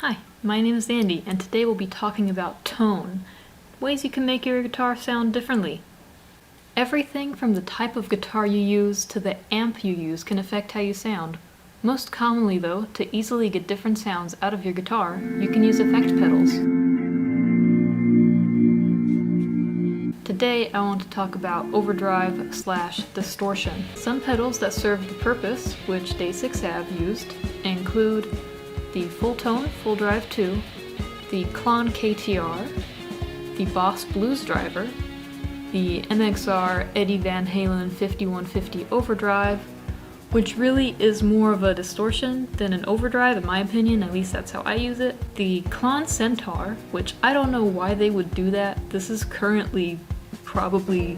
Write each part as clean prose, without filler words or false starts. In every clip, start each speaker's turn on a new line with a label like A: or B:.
A: Hi, my name is Zandy, and today we'll be talking about tone, ways you can make your guitar sound differently. Everything from the type of guitar you use to the amp you use can affect how you sound. Most commonly though, to easily get different sounds out of your guitar, you can use effect pedals. Today I want to talk about overdrive/distortion. Some pedals that serve the purpose, which Day6 have used, include the Full Tone Full Drive 2, the Klon KTR, the Boss Blues Driver, the MXR Eddie Van Halen 5150 Overdrive, which really is more of a distortion than an overdrive in my opinion, at least that's how I use it. The Klon Centaur, which I don't know why they would do that. This is currently probably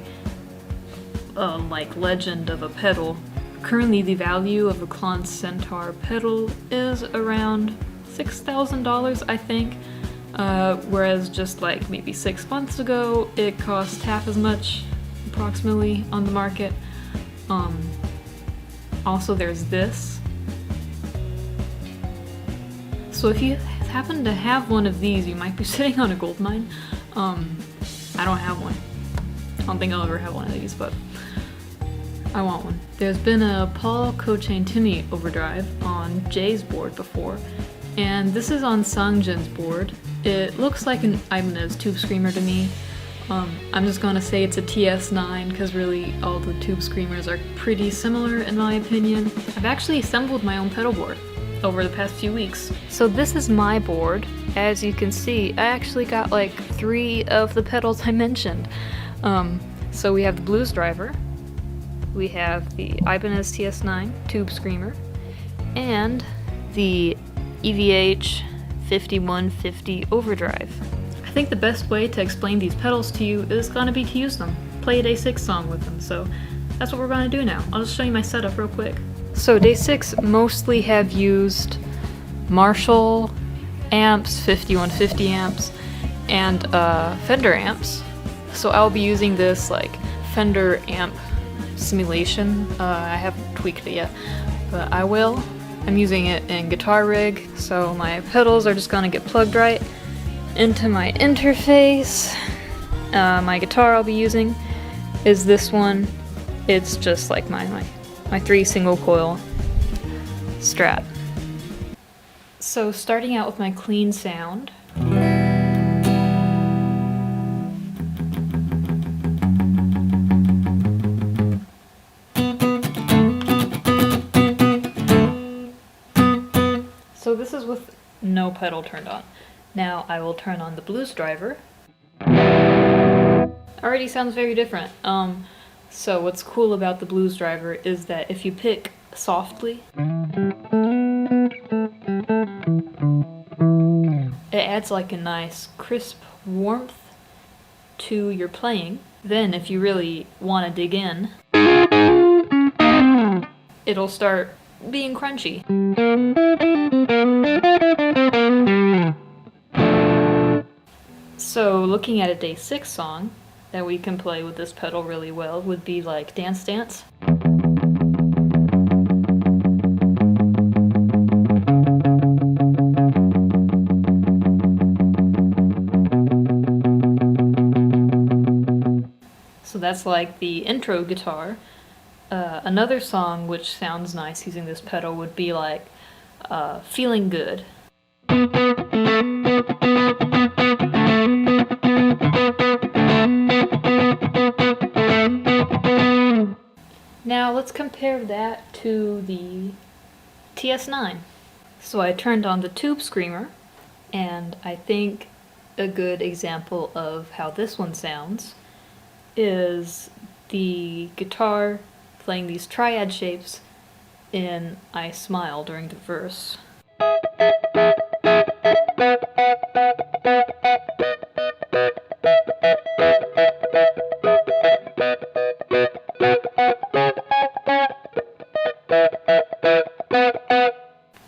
A: like legend of a pedal. Currently the value of a Klon Centaur pedal is around $6,000 I think, whereas just like maybe 6 months ago it cost half as much approximately on the market. Also there's this. So if you happen to have one of these, you might be sitting on a gold mine. I don't have one. I don't think I'll ever have one of these, but I want one. There's been a Paul Kochain-Timmy overdrive on Jay's board before, and this is on Sangjin's board. It looks like an Ibanez tube screamer to me. I'm just gonna say it's a TS9 because really all the tube screamers are pretty similar in my opinion. I've actually assembled my own pedal board over the past few weeks. So this is my board. As you can see, I actually got like 3 of the pedals I mentioned. So we have the Blues Driver, we have the Ibanez TS9 tube screamer, and the EVH 5150 overdrive. I think the best way to explain these pedals to you is gonna be to use them. Play a Day6 song with them, so that's what we're gonna do now. I'll just show you my setup real quick. So Day6 mostly have used Marshall amps, 5150 amps, and Fender amps. So I'll be using this like Fender amp simulation. I haven't tweaked it yet, but I will. I'm using it in Guitar Rig, so my pedals are just gonna get plugged right into my interface. My guitar I'll be using is this one. It's just like my 3 single coil Strat. So starting out with my clean sound. So this is with no pedal turned on. Now I will turn on the Blues Driver. Already sounds very different. So what's cool about the Blues Driver is that if you pick softly, it adds like a nice crisp warmth to your playing. Then if you really want to dig in, it'll start being crunchy. So looking at a Day6 song that we can play with this pedal really well would be like Dance Dance. So that's like the intro guitar. Another song which sounds nice using this pedal would be like Feeling Good. Now let's compare that to the TS9. So I turned on the tube screamer, and I think a good example of how this one sounds is the guitar playing these triad shapes in I Smile during the verse.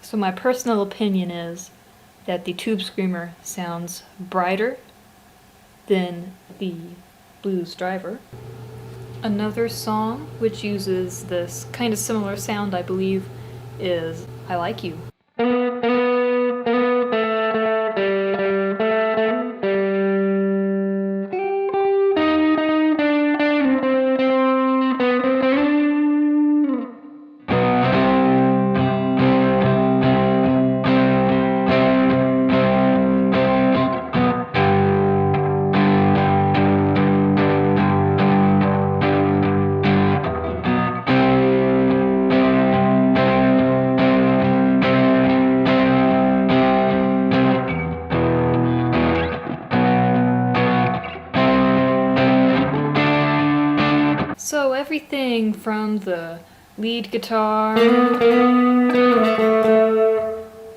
A: So my personal opinion is that the tube screamer sounds brighter than the Blues Driver. Another song which uses this kind of similar sound, I believe, is I Like You. everything from the lead guitar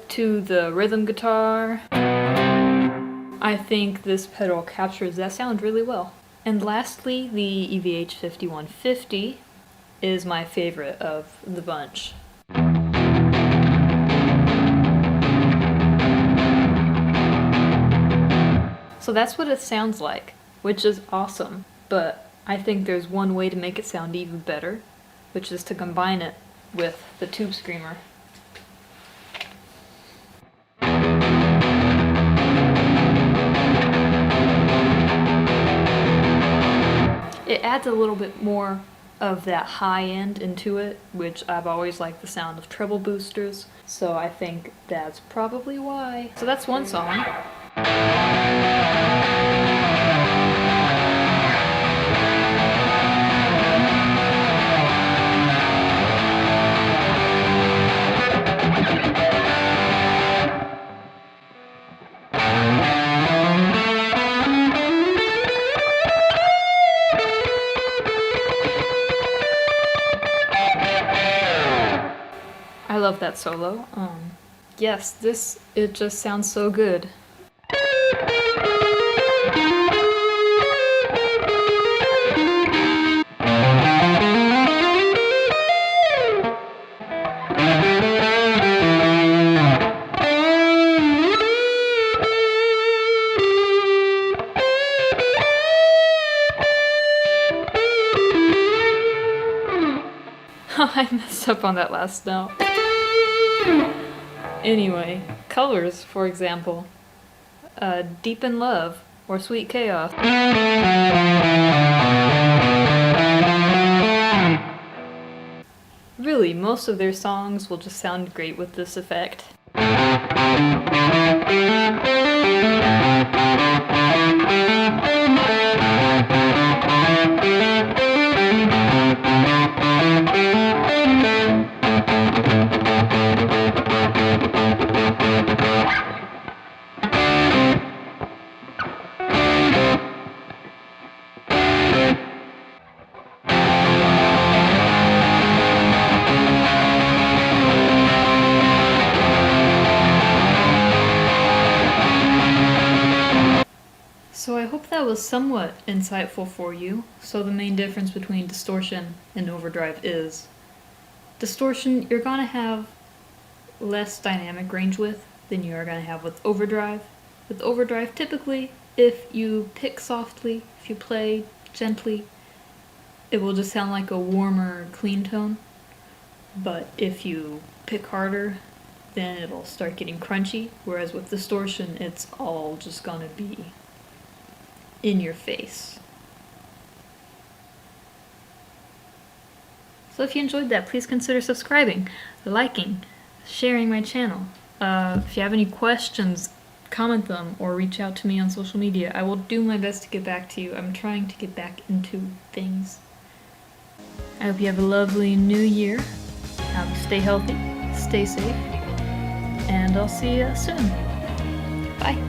A: to the rhythm guitar. I think this pedal captures that sound really well. And lastly, the EVH 5150 is my favorite of the bunch. So that's what it sounds like, which is awesome, but I think there's one way to make it sound even better, which is to combine it with the Tube Screamer. It adds a little bit more of that high end into it, which I've always liked the sound of treble boosters, so I think that's probably why. So that's one song. I love that solo. Yes, it just sounds so good. I messed up on that last note. Anyway, colors, for example. Deep in Love or Sweet Chaos. Really, most of their songs will just sound great with this effect. So I hope that was somewhat insightful for you. So the main difference between distortion and overdrive is distortion, you're gonna have less dynamic range width than you are gonna have with overdrive. With overdrive, typically, if you pick softly, if you play gently, it will just sound like a warmer, clean tone. But if you pick harder, then it'll start getting crunchy. Whereas with distortion, it's all just gonna be in your face. So if you enjoyed that, please consider subscribing, liking, sharing my channel. If you have any questions, comment them or reach out to me on social media. I will do my best to get back to you. I'm trying to get back into things. I hope you have a lovely new year. Stay healthy, stay safe, and I'll see you soon. Bye.